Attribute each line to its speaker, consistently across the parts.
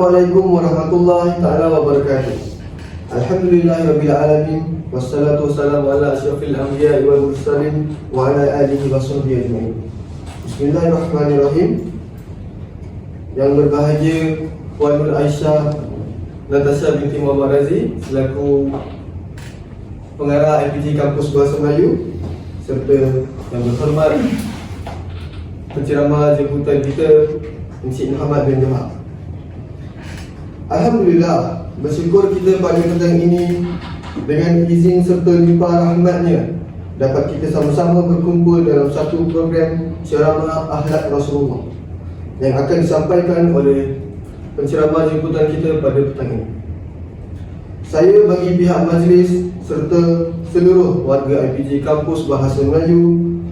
Speaker 1: Assalamualaikum warahmatullahi ta'ala wabarakatuh. Alhamdulillahirabbil alamin wassalatu wassalamu ala asyrafil anbiya'i wal mursalin wa ala alihi washabbihi ajmain. Bismillahirrahmanirrahim. Yang berbahagia Puan Nur Aisyah Natasha binti Muhammad Razi selaku pengarah IPG Kampus Bahasa Melayu, serta yang berhormat penceramah jemputan kita Encik Muhammad bin Johar. Alhamdulillah, bersyukur kita pada petang ini dengan izin serta limpah rahmatnya dapat kita sama-sama berkumpul dalam satu program ceramah akhlak Rasulullah yang akan disampaikan oleh penceramah jemputan kita pada petang ini. Saya bagi pihak majlis serta seluruh warga IPG Kampus Bahasa Melayu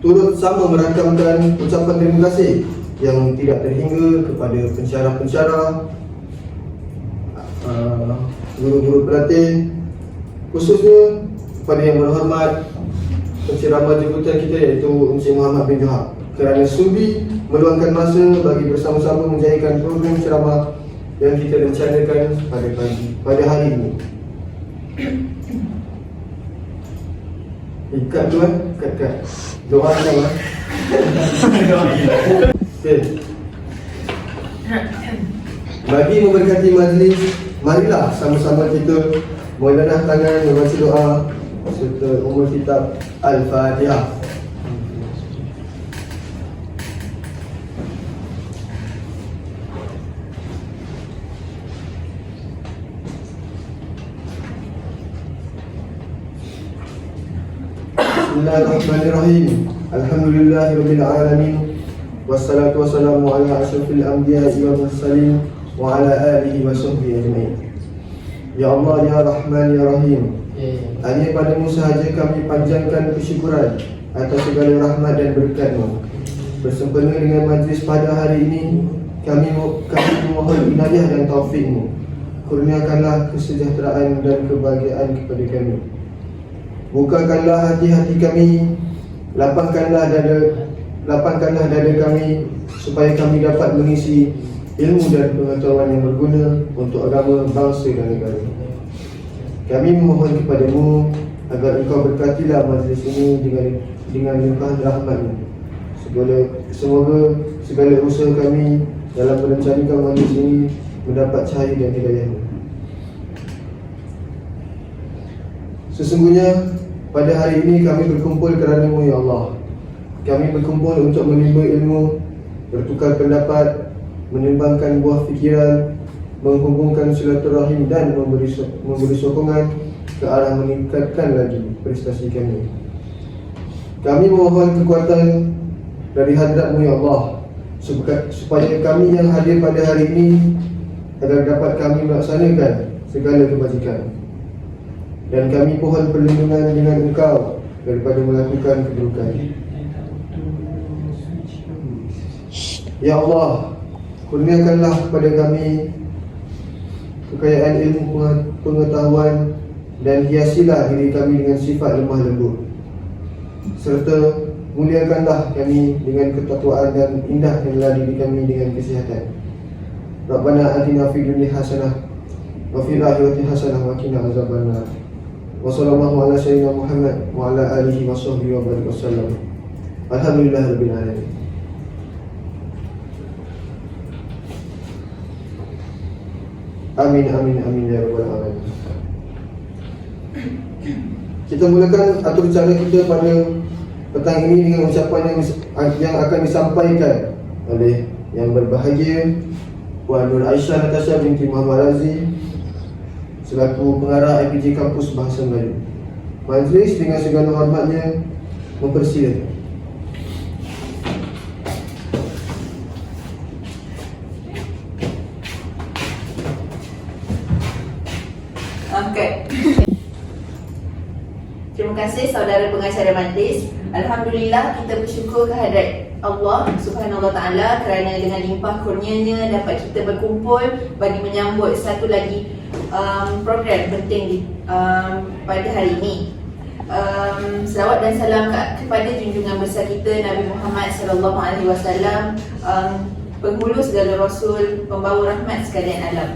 Speaker 1: turut sama merakamkan ucapan terima kasih yang tidak terhingga kepada pensyarah-pensyarah, guru-guru pelatih, khususnya kepada yang berhormat penceramah jemputan kita iaitu Encik Muhammad bin Johar kerana sudi meluangkan masa bagi bersama-sama menjayakan program ceramah yang kita rencanakan pada hari ini. Kat tu kat doa kan. Okay. Bagi memberkati majlis, marilah sama-sama kita menghadapkan tangan membaca doa serta umul kitab Al-Fatihah. Bismillahirrahmanirrahim. Alhamdulillahirabbil alamin. Wassalatu wassalamu ala asyrafil anbiya'i wal mursalin wa ala alihi washabbihi ajmain. Ya Allah, ya Rahman, ya Rahim. Hanya padamu sahaja kami panjangkan kesyukuran atas segala rahmat dan berkat-Mu. Bersempena dengan majlis pada hari ini, kami memohon inayah dan taufik-Mu. Kurniakanlah kesejahteraan dan kebahagiaan kepada kami. Bukakanlah hati-hati kami, lapangkanlah dada kami supaya kami dapat mengisi ilmu dan pengetahuan yang berguna untuk agama, bangsa dan negara. Kami memohon kepadamu agar Engkau berkatilah majlis ini dengan limpahan rahmat-Mu. Semoga segala usaha kami dalam merencanakan majlis ini mendapat cahaya dan hidayah-Mu. Sesungguhnya pada hari ini kami berkumpul kerana-Mu, ya Allah. Kami berkumpul untuk menimba ilmu, bertukar pendapat, menimbangkan buah fikiran, menghubungkan silaturahim dan memberi sokongan ke arah meningkatkan lagi prestasi kami. Kami mohon kekuatan dari hadrat-Mu, ya Allah, supaya kami yang hadir pada hari ini agar dapat kami melaksanakan segala kebajikan. Dan kami mohon perlindungan dengan Engkau daripada melakukan keburukan. Ya Allah, kurniakanlah kepada kami kekayaan ilmu pengetahuan dan hiasilah diri kami dengan sifat lemah lembut, serta muliakanlah kami dengan ketakwaan dan indahkanlah diri kami dengan kesihatan. Rabbana atina fid dunya hasanah wa fil akhirati hasanah wa qina azabannar. Wa sallallahu ala sayyidina Muhammad wa ala alihi washabbihi wa barik wasallam. Alhamdulillahirabbil alamin. Amin amin amin ya rabbal alamin. Kita mulakan atur cara kita pada petang ini dengan ucapan yang akan disampaikan oleh yang berbahagia Puan Nur Aisyah Natasha binti Muhammad Razi selaku pengarah IPG Kampus Bahasa Melayu. Majlis dengan segala hormatnya mempersilakan.
Speaker 2: Okay. Terima kasih saudara pengacara majlis. Alhamdulillah, kita bersyukur kehadrat Allah Subhanahu Wa Taala kerana dengan limpah kurnianya dapat kita berkumpul bagi menyambut satu lagi program penting pada hari ini. Selawat dan salam kepada junjungan besar kita Nabi Muhammad sallallahu alaihi wasallam. penghulu segala rasul, pembawa rahmat sekalian alam.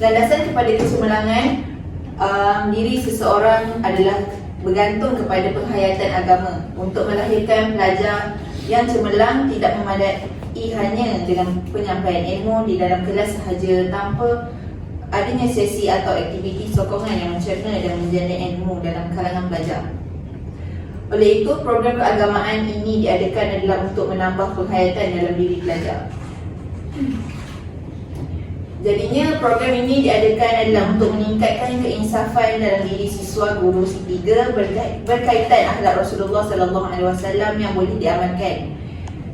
Speaker 2: Landasan kepada kecemerlangan diri seseorang adalah bergantung kepada penghayatan agama. Untuk melahirkan pelajar yang cemerlang tidak memadai hanya dengan penyampaian ilmu di dalam kelas sahaja, tanpa adanya sesi atau aktiviti sokongan yang mencerna dan menjana ilmu dalam kalangan pelajar. Oleh itu, program keagamaan ini diadakan adalah untuk menambah penghayatan dalam diri pelajar. Jadinya program ini diadakan adalah untuk meningkatkan keinsafan dalam diri siswa guru. Ketiga, berkaitan akhlak Rasulullah SAW yang boleh diamalkan.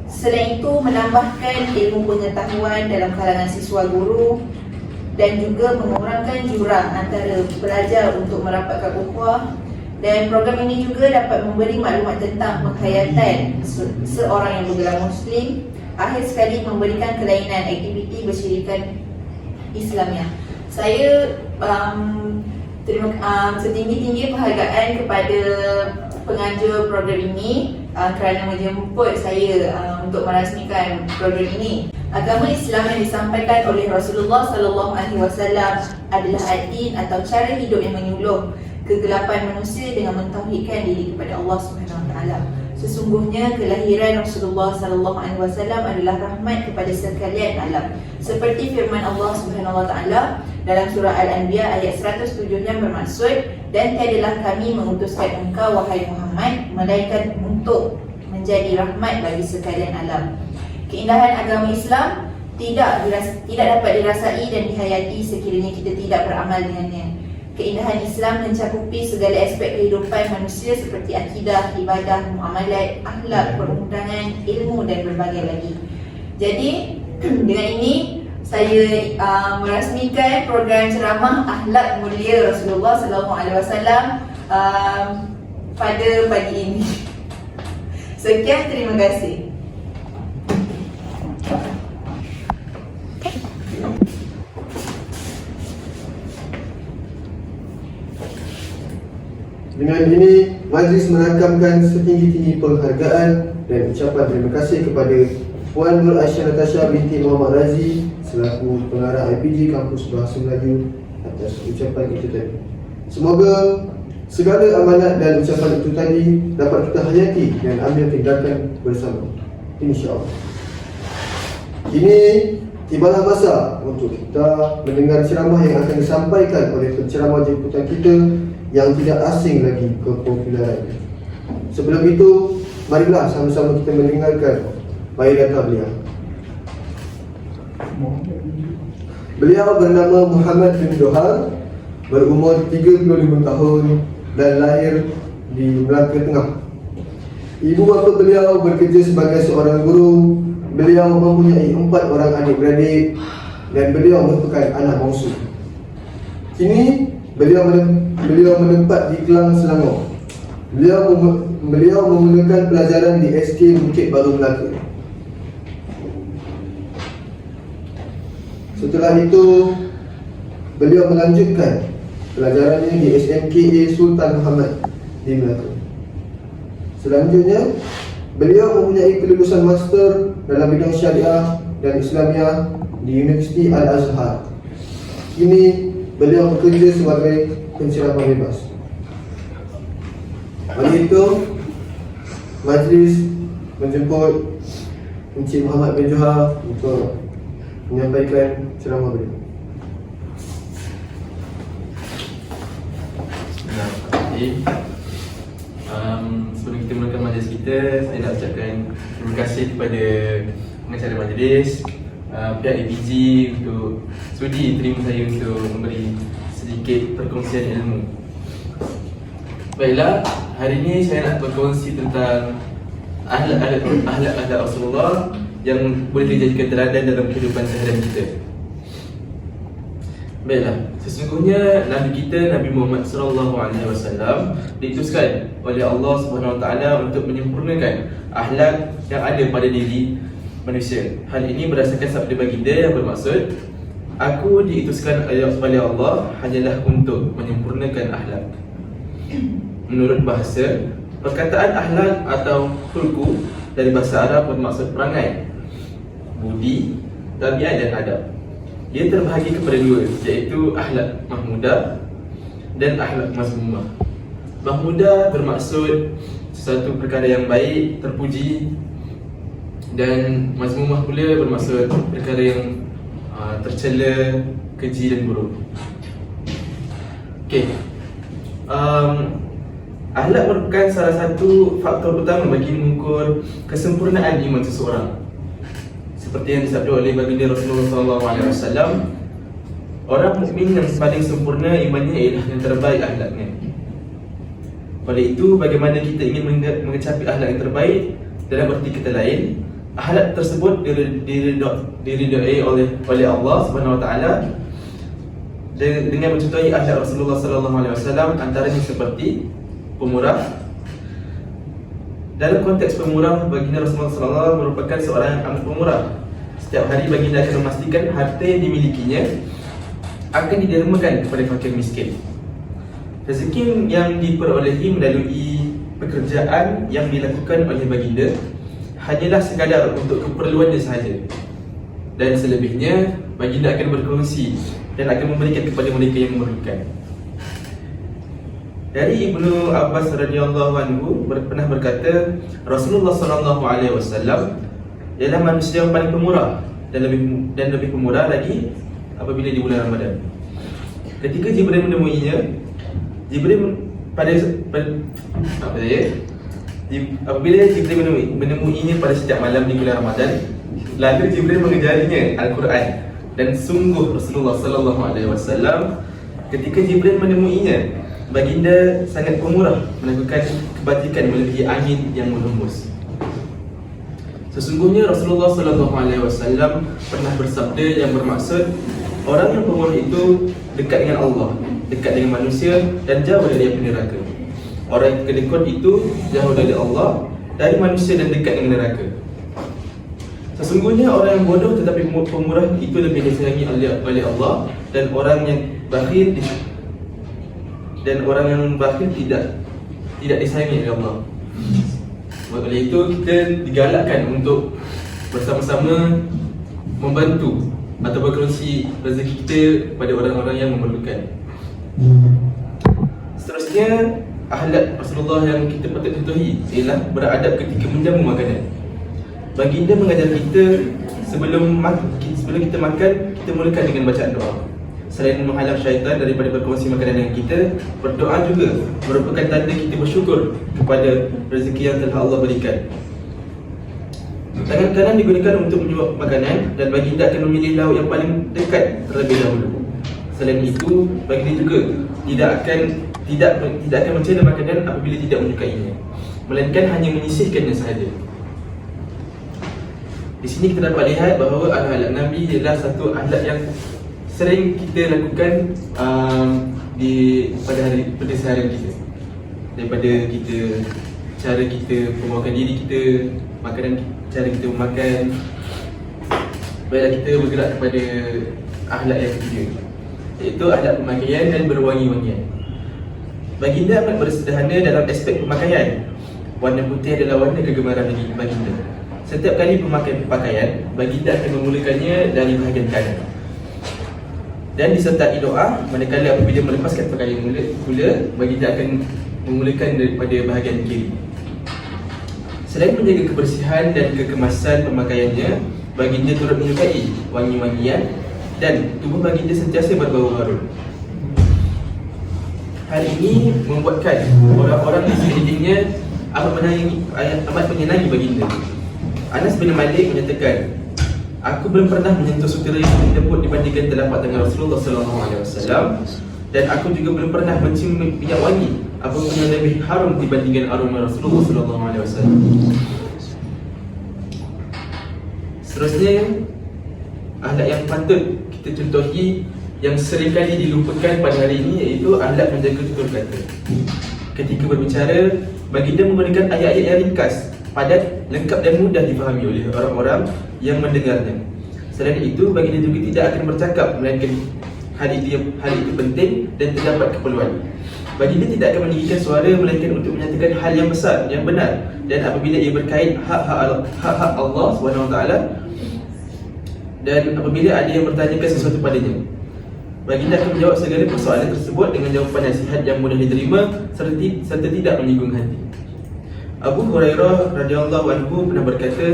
Speaker 2: Selain itu, menambahkan ilmu pengetahuan dalam kalangan siswa guru dan juga mengurangkan jurang antara pelajar untuk merapatkan ukhuwah. Dan program ini juga dapat memberi maklumat tentang penghayatan seorang yang bergelar Muslim. Akhir sekali, memberikan kelainan aktiviti bersyirikan Islamnya. Saya setinggi-tinggi penghargaan kepada pengajar program ini kerana menjemput saya untuk merasmikan program ini. Agama Islam yang disampaikan oleh Rasulullah SAW adalah ad-din atau cara hidup yang menyuluh kegelapan manusia dengan mentauhidkan diri kepada Allah SWT. Sesungguhnya kelahiran Rasulullah SAW adalah rahmat kepada sekalian alam. Seperti firman Allah SWT dalam surah Al-Anbiya ayat 107 yang bermaksud, dan tiadalah kami mengutuskan engkau wahai Muhammad melainkan untuk menjadi rahmat bagi sekalian alam. Keindahan agama Islam tidak dapat dirasai dan dihayati sekiranya kita tidak beramal dengannya. Keindahan Islam mencakupi segala aspek kehidupan manusia seperti akidah, ibadah, muamalat, akhlak, perundangan, ilmu dan berbagai lagi. Jadi dengan ini saya merasmikan program ceramah Akhlak Mulia Rasulullah SAW pada pagi ini. Sekian, terima kasih.
Speaker 1: Dengan ini, majlis merakamkan setinggi-tinggi penghargaan dan ucapan terima kasih kepada Puan Nur Aisyah Natasha binti Muhammad Razi selaku pengarah IPG Kampus Bahasa Melayu atas ucapan itu tadi. Semoga segala amanat dan ucapan itu tadi dapat kita hayati dan ambil tindakan bersama, insya-Allah. Kini tibalah masa untuk kita mendengar ceramah yang akan disampaikan oleh penceramah jemputan kita yang tidak asing lagi kepopularannya. Sebelum itu, marilah sama-sama kita mendengarkan biodata beliau. Beliau bernama Muhammad bin Johar, berumur 35 tahun dan lahir di Melaka Tengah. Ibu bapa beliau bekerja sebagai seorang guru. Beliau mempunyai 4 orang adik-beradik dan beliau merupakan anak bongsu. Kini beliau menempat di Kelang, Selangor. Beliau memulakan pelajaran di SK Bukit Baru Melaka. Setelah itu, beliau melanjutkan pelajarannya di SMKA Sultan Muhammad di Melaka. Selanjutnya, beliau mempunyai kelulusan master dalam bidang syariah dan Islamiah di Universiti Al-Azhar. Kini beliau bekerja sebagai penceramah bebas. Oleh itu, majlis menjemput Encik Muhammad bin Johar untuk menyampaikan ceramah beliau.
Speaker 3: Sebelum kita mulakan majlis kita, saya nak ucapkan terima kasih kepada pengacara majlis, pihak APG untuk sudi terima saya untuk memberi sedikit perkongsian ilmu. Baiklah, hari ini saya nak berkongsi tentang akhlak Rasulullah yang boleh dijadikan teladan dalam kehidupan seharian kita. Baiklah, sesungguhnya Nabi kita, Nabi Muhammad SAW diutuskan oleh Allah SWT untuk menyempurnakan akhlak yang ada pada diri manusia. Hal ini berdasarkan sabda baginda yang bermaksud, aku diutuskan oleh Allah hanyalah untuk menyempurnakan akhlak. Menurut bahasa, perkataan akhlak atau khulqu dari bahasa Arab bermaksud perangai. budi, tabiat dan adab. Dia terbahagi kepada dua, iaitu akhlak mahmudah dan akhlak mazmumah. Mahmudah bermaksud sesuatu perkara yang baik, terpuji, dan mazmumah pula bermaksud perkara yang tercela, keji dan buruk. Okey. Akhlak merupakan salah satu faktor utama bagi mengukur kesempurnaan iman seseorang. Seperti yang disabda oleh baginda Rasulullah SAW, orang mukmin yang paling sempurna imannya ialah yang terbaik akhlaknya. Oleh itu, bagaimana kita ingin mengecapi akhlak yang terbaik? Dalam arti kata lain, akhlak tersebut diridai oleh Allah Subhanahu Wa Taala dengan mencontohi akhlak Rasulullah SAW, antaranya seperti pemurah. Dalam konteks pemurah, baginda Rasulullah SAW merupakan seorang yang amat pemurah. Setiap hari baginda akan memastikan harta yang dimilikinya akan didermakan kepada fakir miskin. Rezeki yang diperolehi melalui pekerjaan yang dilakukan oleh baginda hanyalah sekadar untuk keperluannya sahaja, dan selebihnya baginda akan berkongsi dan akan memberikan kepada mereka yang memerlukan. Dari Ibnu Abbas radhiyallahu anhu pernah berkata, Rasulullah sallallahu alaihi wasallam ialah manusia yang paling pemurah dan lebih pemurah lagi apabila di bulan Ramadan. Ketika Jibril menemuinya, apabila Jibril menemuinya pada setiap malam di bulan Ramadan, lalu Jibril mengajarinya Al-Quran. Dan sungguh Rasulullah sallallahu alaihi wasallam ketika Jibril menemuinya, baginda sangat pemurah melakukan kebajikan melebihi angin yang menghembus. Sesungguhnya Rasulullah sallallahu alaihi wasallam pernah bersabda yang bermaksud, orang yang pemurah itu dekat dengan Allah, dekat dengan manusia dan jauh dari api neraka. Orang yang kedekut itu jauh dari Allah, dari manusia dan dekat dengan neraka. Sesungguhnya orang yang bodoh tetapi pemurah itu lebih disayangi oleh Allah, dan orang yang bakhil tidak disayangi oleh Allah. Oleh itu kita digalakkan untuk bersama-sama membantu atau berkongsi rezeki kita pada orang-orang yang memerlukan. Seterusnya, akhlak Rasulullah yang kita patut contohi ialah beradab ketika menjamu makanan. Baginda mengajar kita sebelum kita makan, kita mulakan dengan bacaan doa. Selain menghalang syaitan daripada berkongsi makanan dengan kita, berdoa juga merupakan tanda kita bersyukur kepada rezeki yang telah Allah berikan. Tangan kanan digunakan untuk menyuap makanan, dan baginda akan memilih lauk yang paling dekat terlebih dahulu. Selain itu, baginda juga tidak akan mencela makanan apabila tidak menyukainya, melainkan hanya menyisihkannya sahaja. Di sini kita dapat lihat bahawa akhlak Nabi adalah satu akhlak yang sering kita lakukan pada seharian kita. Daripada cara kita membawakan diri kita, cara kita memakan. Baiklah, kita bergerak kepada akhlak yang ketiga, iaitu akhlak pemakaian dan berwangi-wangian. Baginda amat bersederhana dalam aspek pemakaian. Warna putih adalah warna kegemaran baginda. Setiap kali pemakaian pakaian, baginda akan memulakannya dari bahagian kanan dan disertai doa. Manakala apabila melepaskan pakaian pula, baginda akan memulakan daripada bahagian kiri. Selain menjaga kebersihan dan kekemasan pemakaiannya, baginda turut menyukai wangi-wangian dan tubuh baginda sentiasa berbau harum. Hal ini membuatkan orang-orang di sekelilingnya amat menyenangi baginda. Anas bin Malik menyatakan, aku belum pernah menyentuh sutera yang lebih lembut dibandingkan telapak tangan Rasulullah SAW, dan aku juga belum pernah mencium minyak wangi apapun yang lebih harum dibandingkan aroma Rasulullah SAW. Seterusnya, akhlak yang patut kita contohi yang seringkali dilupakan pada hari ini, iaitu akhlak menjaga tutur kata. Ketika berbicara, baginda menggunakan ayat-ayat yang ringkas, padat, lengkap dan mudah difahami oleh orang-orang yang mendengarnya. Selain itu, baginda juga tidak akan bercakap melainkan hal itu penting dan terdapat keperluan. Baginda tidak akan meninggikan suara melainkan untuk menyatakan hal yang besar, yang benar, dan apabila ia berkait hak-hak Allah SWT, dan apabila ada yang bertanyakan sesuatu padanya, baginda akan menjawab segala persoalan tersebut dengan jawapan nasihat yang mudah diterima serta tidak menyinggung hati. Abu Hurairah radhiyallahu anhu pernah berkata,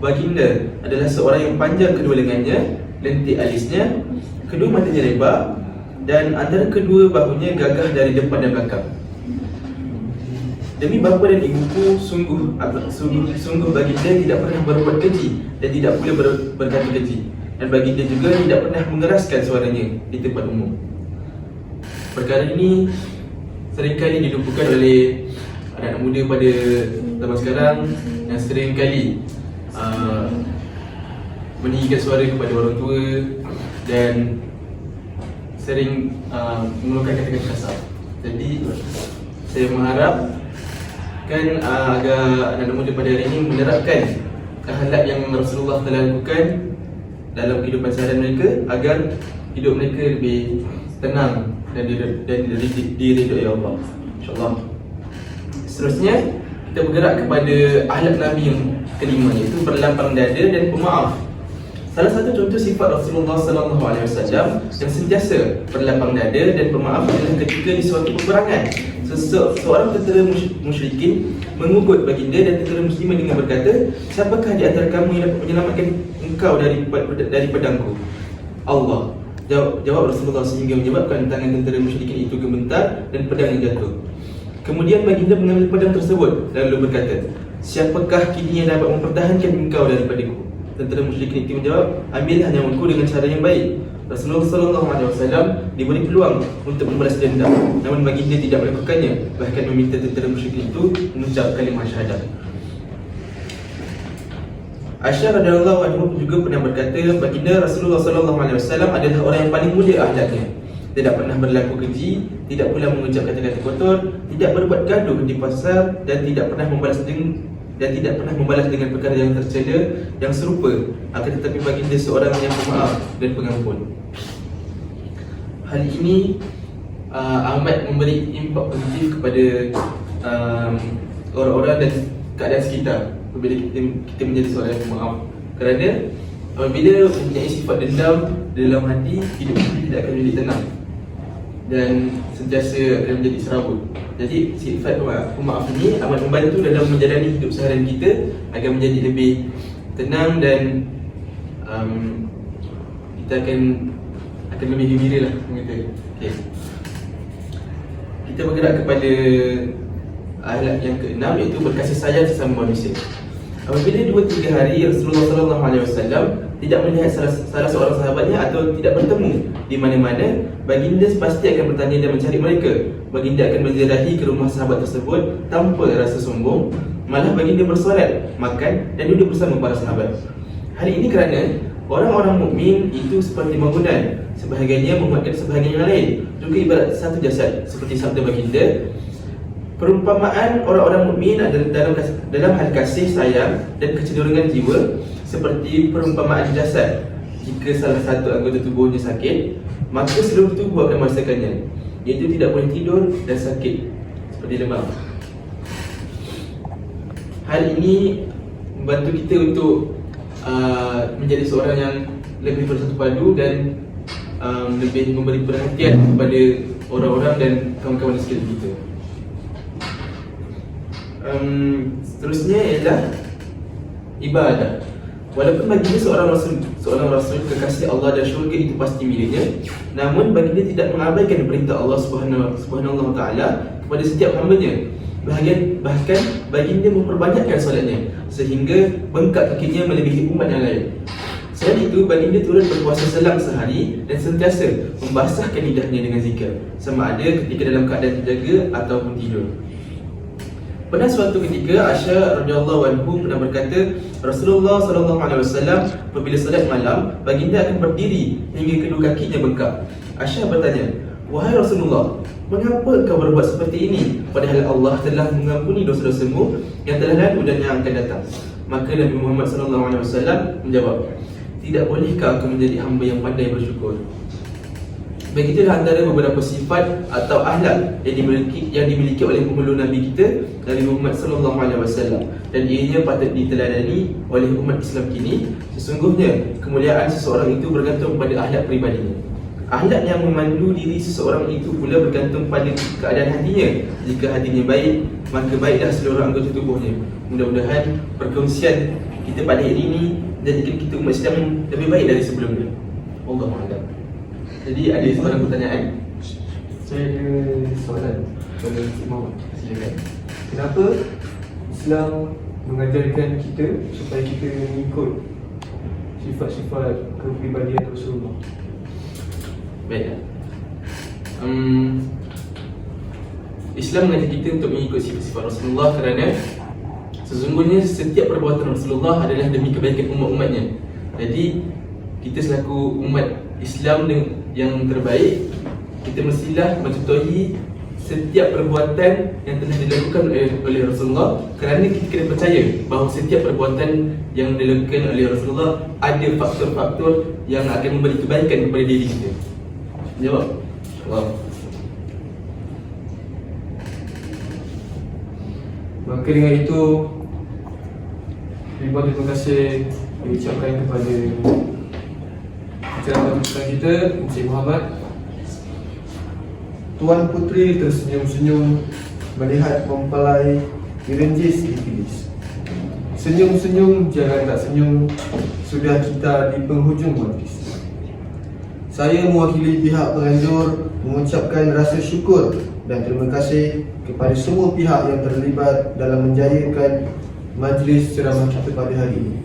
Speaker 3: baginda adalah seorang yang panjang kedua lengannya, lentik alisnya, kedua matanya lebar, dan antara kedua bahunya gagah dari depan dan belakang. Demi bapa dan ibuku, sungguh baginda tidak pernah berbuat keji dan tidak pula berkata keji, dan baginda juga tidak pernah mengeraskan suaranya di tempat umum. Perkara ini seringkali dilupakan oleh anak muda pada zaman sekarang yang seringkali meninggikan suara kepada orang tua dan sering mengeluarkan kata-kata kasar. Jadi saya mengharap agar anak muda pada hari ini menerapkan akhlak yang Rasulullah telah lakukan dalam kehidupan seharian mereka agar hidup mereka lebih tenang dan diridhoi Allah, insya-Allah. Seterusnya kita bergerak kepada akhlak Nabi yang kelima, iaitu berlapang dada dan pemaaf. Salah satu contoh sifat Rasulullah sallallahu alaihi wasallam yang sentiasa berlapang dada dan pemaaf adalah ketika di suatu peperangan, seorang tentera musyrikin mengugut baginda dan tentera muslimah dengan berkata, siapakah di antara kamu yang dapat menyelamatkan engkau dari pedangku? Allah. Jawab Rasulullah sehingga menyebabkan tangan tentera musyrikin itu gemetar dan pedangnya jatuh. Kemudian baginda mengambil pedang tersebut lalu berkata, siapakah kini yang dapat mempertahankan engkau daripadaku? Tentera musyrikin itu menjawab, ambillah nyawaku dengan cara yang baik. Rasulullah SAW diberi peluang untuk membalas dendam, namun baginda tidak melakukannya, bahkan meminta tentera musyrikin itu mengucap kalimah syahadat. Aisyah radhiyallahu anha juga pernah berkata, baginda Rasulullah SAW adalah orang yang paling mulia akhlaknya. Tidak pernah berlaku keji, tidak pula mengucap kata-kata kotor, tidak berbuat gaduh di pasar, dan tidak pernah membalas dengan perkara yang tercela yang serupa. Akan tetapi baginda seorang yang pemaaf dan pengampun. Hal ini amat memberi impak positif kepada orang-orang dan keadaan sekitar apabila kita menjadi seorang yang pemaaf. Kerana apabila mempunyai sifat dendam dalam hati, hidup kita tidak akan menjadi tenang dan sentiasa akan menjadi serabut. Jadi sifat pemaaf ini amat membantu dalam menjalani hidup seharian kita agar menjadi lebih tenang dan kita akan lebih gembira lah. Okay. Kita bergerak kepada akhlak yang keenam, iaitu berkasih sayang sesama manusia. Apabila 2-3 hari Rasulullah SAW tidak melihat salah seorang sahabatnya atau tidak bertemu di mana-mana, baginda pasti akan bertanya dan mencari mereka. Baginda akan berziarahi ke rumah sahabat tersebut tanpa rasa sombong. Malah baginda bersolat, makan dan duduk bersama para sahabat. Hal ini kerana orang-orang mukmin itu seperti bangunan, sebahagiannya menguatkan sebahagian yang lain, juga ibarat satu jasad, seperti sabda baginda, perumpamaan orang-orang mukmin adalah dalam hal kasih sayang dan kecenderungan jiwa seperti perumpamaan jasad. Jika salah satu anggota tubuhnya sakit, maka seluruh tubuh akan merasakannya, iaitu tidak boleh tidur dan sakit seperti demam. Hal ini membantu kita untuk menjadi seorang yang lebih bersatu padu dan lebih memberi perhatian kepada orang-orang dan kawan-kawan di sekitar kita. Seterusnya ialah ibadah. Walaupun baginda seorang rasul kekasih Allah dan syurga itu pasti miliknya, namun baginda tidak mengabaikan perintah Allah Subhanahu Taala kepada setiap hamba-Nya. Bahkan baginda memperbanyakkan solatnya sehingga bengkak kakinya melebihi umat yang lain. Selain itu, baginda turut berpuasa selang sehari dan sentiasa membasahkan lidahnya dengan zikir, sama ada ketika dalam keadaan terjaga ataupun tidur. Pada suatu ketika Aisyah radhiyallahu anhu pernah berkata, Rasulullah sallallahu alaihi wasallam apabila salat malam, baginda akan berdiri hingga kedua kakinya bengkak. Aisyah bertanya, wahai Rasulullah, mengapa kau berbuat seperti ini padahal Allah telah mengampuni dosa-dosamu yang telah lalu dan yang akan datang? Maka Nabi Muhammad sallallahu alaihi wasallam menjawab, tidak bolehkah aku menjadi hamba yang pandai bersyukur? Begitulah antara beberapa sifat atau akhlak yang dimiliki oleh pemeluk Nabi kita, Nabi Muhammad sallallahu alaihi wasallam, dan ianya patut diteladani oleh umat Islam kini. Sesungguhnya kemuliaan seseorang itu bergantung pada akhlak peribadinya. Akhlak yang memandu diri seseorang itu pula bergantung pada keadaan hatinya. Jika hatinya baik, maka baiklah seluruh anggota tubuhnya. Mudah-mudahan perkongsian kita pada hari ini menjadikan kita umat Islam lebih baik dari sebelumnya. Wallahu a'lam. Jadi ada soalan pertanyaan?
Speaker 1: Saya ada soalan kepada Encik Muhammad. Silakan. Kenapa Islam mengajarkan kita supaya kita mengikut sifat-sifat kepribadian Rasulullah?
Speaker 3: Baiklah. Islam mengajak kita untuk mengikut sifat-sifat Rasulullah kerana sesungguhnya setiap perbuatan Rasulullah adalah demi kebaikan umat-umatnya. Jadi kita selaku umat Islam yang terbaik, kita mestilah mencontohi setiap perbuatan yang telah dilakukan oleh Rasulullah, kerana kita kena percaya bahawa setiap perbuatan yang dilakukan oleh Rasulullah ada faktor-faktor yang akan memberi kebaikan kepada diri kita. Jawab. Wow.
Speaker 1: Maka dengan itu, ribuan terima kasih diucapkan kepada penceramah kita, Encik Muhammad. Tuan Putri tersenyum-senyum melihat mempelai direnjis Iblis. Senyum-senyum, jangan tak senyum, sudah kita di penghujung majlis. Saya mewakili pihak penganjur mengucapkan rasa syukur dan terima kasih kepada semua pihak yang terlibat dalam menjayakan majlis ceramah kita pada hari ini.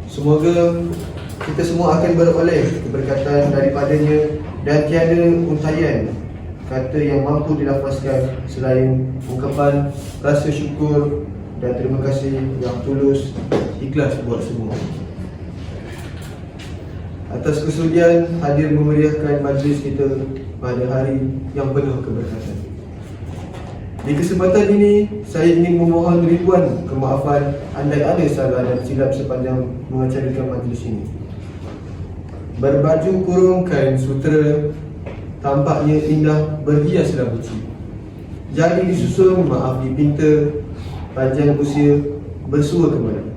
Speaker 1: Semoga kita semua akan beroleh keberkatan daripadanya dan tiada untaian kata yang mampu dilafazkan selain ungkapan rasa syukur dan terima kasih yang tulus ikhlas buat semua. Atas kesudian hadir memeriahkan majlis kita pada hari yang penuh keberkatan. Di kesempatan ini, saya ingin memohon ribuan kemaafan andai ada salah dan silap sepanjang mengacarakan majlis ini. Berbaju kurung kain sutera, tampaknya indah berhias rambut. Jari disusun, maaf dipinta, panjang usia bersua kembali.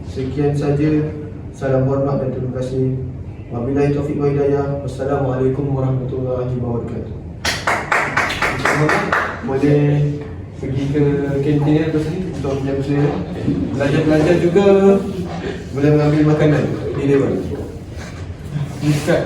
Speaker 1: Sekian saja, salam hormat dan terima kasih. Wabillahi taufiq wa hidayah. Wassalamualaikum warahmatullahi wabarakatuh. Boleh pergi ke kantin lepas ni untuk menyambut saya. Belajar-belajar juga boleh mengambil makanan di dewan. Cut.